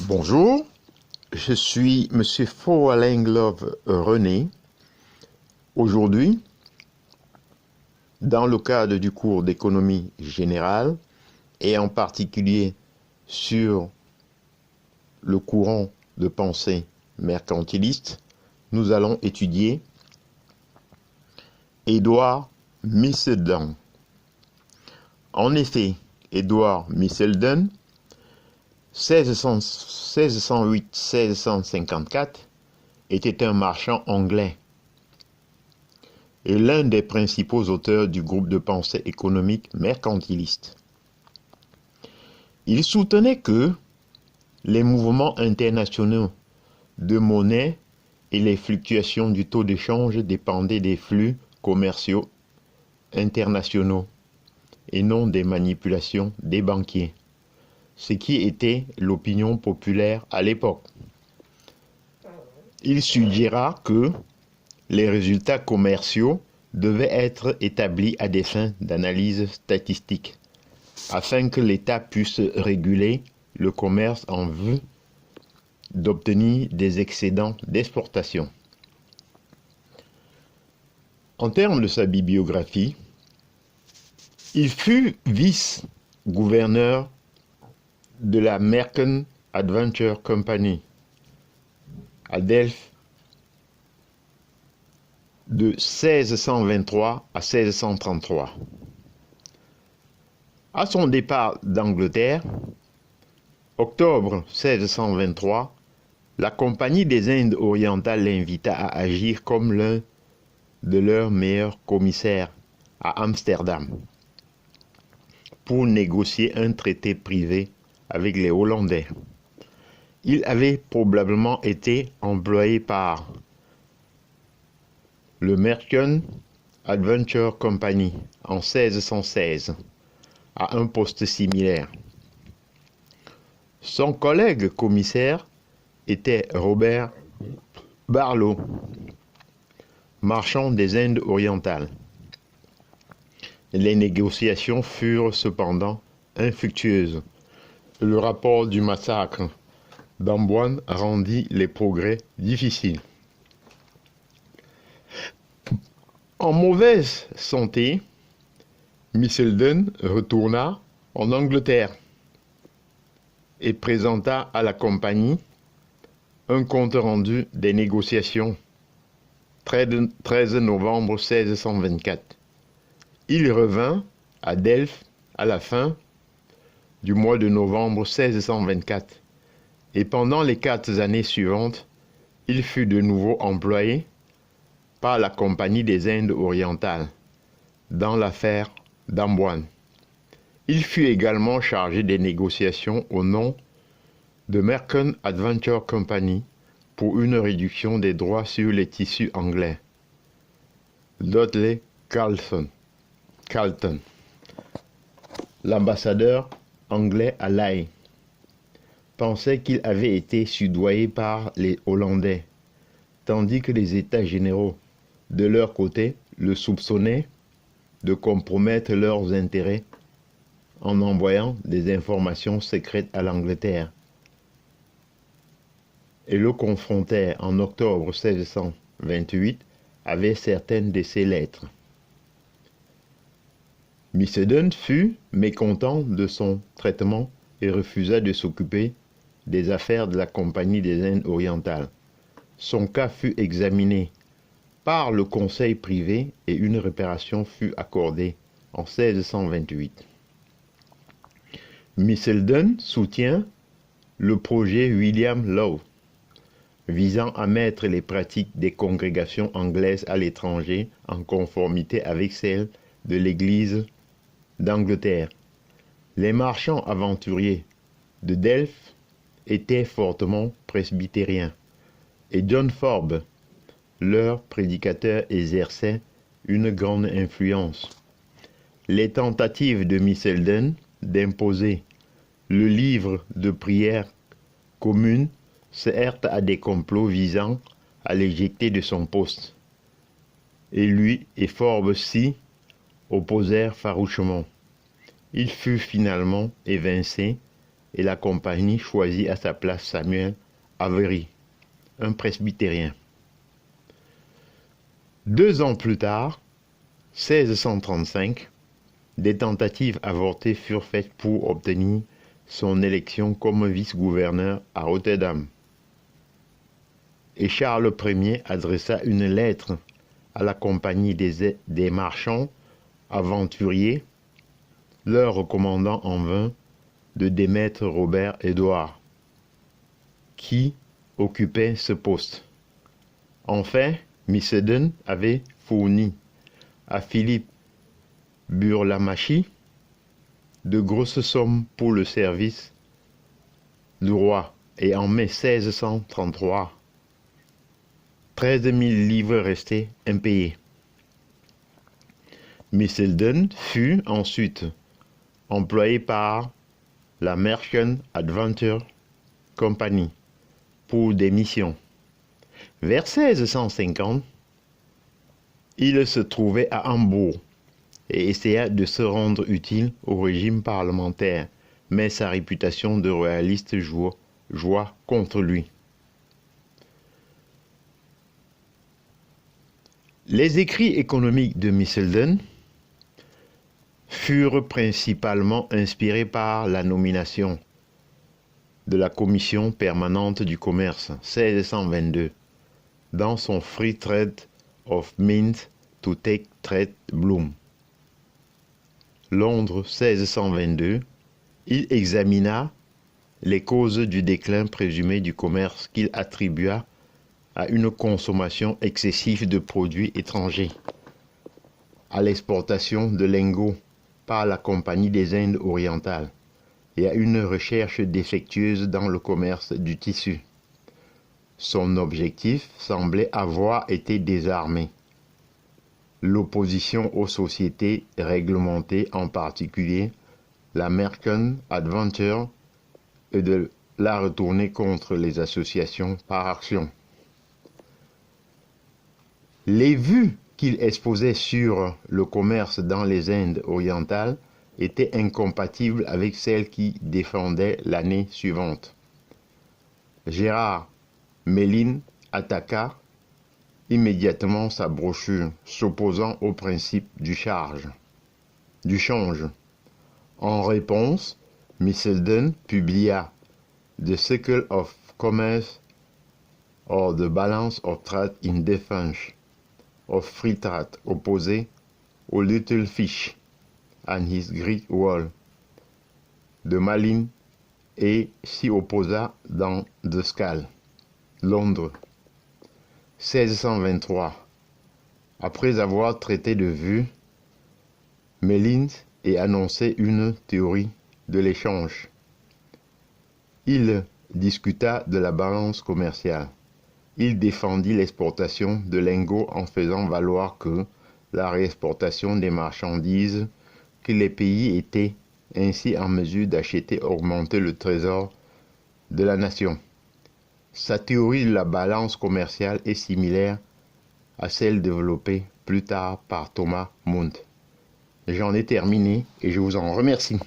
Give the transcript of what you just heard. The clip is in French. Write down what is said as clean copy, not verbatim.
Bonjour, je suis Monsieur Fowalenglove René. Aujourd'hui, dans le cadre du cours d'économie générale et en particulier sur le courant de pensée mercantiliste, nous allons étudier Edward Misselden. En effet, Edward Misselden 1608-1654 était un marchand anglais et l'un des principaux auteurs du groupe de pensée économique mercantiliste. Il soutenait que les mouvements internationaux de monnaie et les fluctuations du taux d'échange dépendaient des flux commerciaux internationaux et non des manipulations des banquiers, ce qui était l'opinion populaire à l'époque. Il suggéra que les résultats commerciaux devaient être établis à des fins d'analyse statistique, afin que l'État puisse réguler le commerce en vue d'obtenir des excédents d'exportation. En termes de sa bibliographie, il fut vice-gouverneur de la Merchant Adventure Company à Delft de 1623 à 1633. À son départ d'Angleterre, octobre 1623, la Compagnie des Indes orientales l'invita à agir comme l'un de leurs meilleurs commissaires à Amsterdam pour négocier un traité privé avec les Hollandais. Il avait probablement été employé par le Merchant Adventure Company en 1616 à un poste similaire. Son collègue commissaire était Robert Barlow, marchand des Indes orientales. Les négociations furent cependant infructueuses. Le rapport du massacre d'Amboine rendit les progrès difficiles. En mauvaise santé, Misselden retourna en Angleterre et présenta à la compagnie un compte-rendu des négociations 13 novembre 1624. Il revint à Delft à la fin du mois de novembre 1624 et pendant les 4 années suivantes, il fut de nouveau employé par la Compagnie des Indes orientales dans l'affaire d'Amboine. Il fut également chargé des négociations au nom de Merchant Adventure Company pour une réduction des droits sur les tissus anglais. Dudley Carleton, l'ambassadeur anglais à l'Aïe, pensait qu'il avait été soudoyé par les Hollandais, tandis que les États généraux, de leur côté, le soupçonnaient de compromettre leurs intérêts en envoyant des informations secrètes à l'Angleterre, et le confrontèrent en octobre 1628 avec certaines de ses lettres. Misselden fut mécontent de son traitement et refusa de s'occuper des affaires de la Compagnie des Indes orientales. Son cas fut examiné par le conseil privé et une réparation fut accordée en 1628. Misselden soutient le projet William Law visant à mettre les pratiques des congrégations anglaises à l'étranger en conformité avec celles de l'Église d'Angleterre. Les marchands aventuriers de Delft étaient fortement presbytériens et John Forbes, leur prédicateur, exerçait une grande influence. Les tentatives de Misselden d'imposer le livre de prière commune se heurtent à des complots visant à l'éjecter de son poste. Et lui et Forbes s'y opposèrent farouchement. Il fut finalement évincé et la compagnie choisit à sa place Samuel Avery, un presbytérien. 2 ans plus tard, 1635, des tentatives avortées furent faites pour obtenir son élection comme vice-gouverneur à Rotterdam. Et Charles Ier adressa une lettre à la compagnie des marchands aventuriers, leur recommandant en vain de démettre Robert-Édouard, qui occupait ce poste. Enfin, Misséden avait fourni à Philippe Burlamachi de grosses sommes pour le service du roi, et en mai 1633, 13 000 livres restaient impayées. Misselden fut ensuite employé par la Merchant Adventure Company pour des missions. Vers 1650, il se trouvait à Hambourg et essaya de se rendre utile au régime parlementaire, mais sa réputation de royaliste joua contre lui. Les écrits économiques de Misselden furent principalement inspirés par la nomination de la Commission permanente du commerce 1622 dans son Free Trade of Means to Take Trade Bloom. Londres 1622, il examina les causes du déclin présumé du commerce qu'il attribua à une consommation excessive de produits étrangers, à l'exportation de lingots par la Compagnie des Indes orientales et à une recherche défectueuse dans le commerce du tissu. Son objectif semblait avoir été désarmé. L'opposition aux sociétés réglementées, en particulier la Merchant Adventure, et de la retourner contre les associations par action. Les vues qu'il exposait sur le commerce dans les Indes orientales étaient incompatibles avec celles qu'il défendait l'année suivante. Gérard Mellin attaqua immédiatement sa brochure s'opposant au principe du change. En réponse, Misselden publia The Circle of Commerce or The Balance of Trade in Defense of Free Trade, opposé au Little Fish and His Great Wall de Mellin, et s'y opposa dans The Scale, Londres, 1623. Après avoir traité de vue, Mellin et annoncé une théorie de l'échange. Il discuta de la balance commerciale. Il défendit l'exportation de lingots en faisant valoir que la réexportation des marchandises que les pays étaient ainsi en mesure d'acheter augmentait le trésor de la nation. Sa théorie de la balance commerciale est similaire à celle développée plus tard par Thomas Munt. J'en ai terminé et je vous en remercie.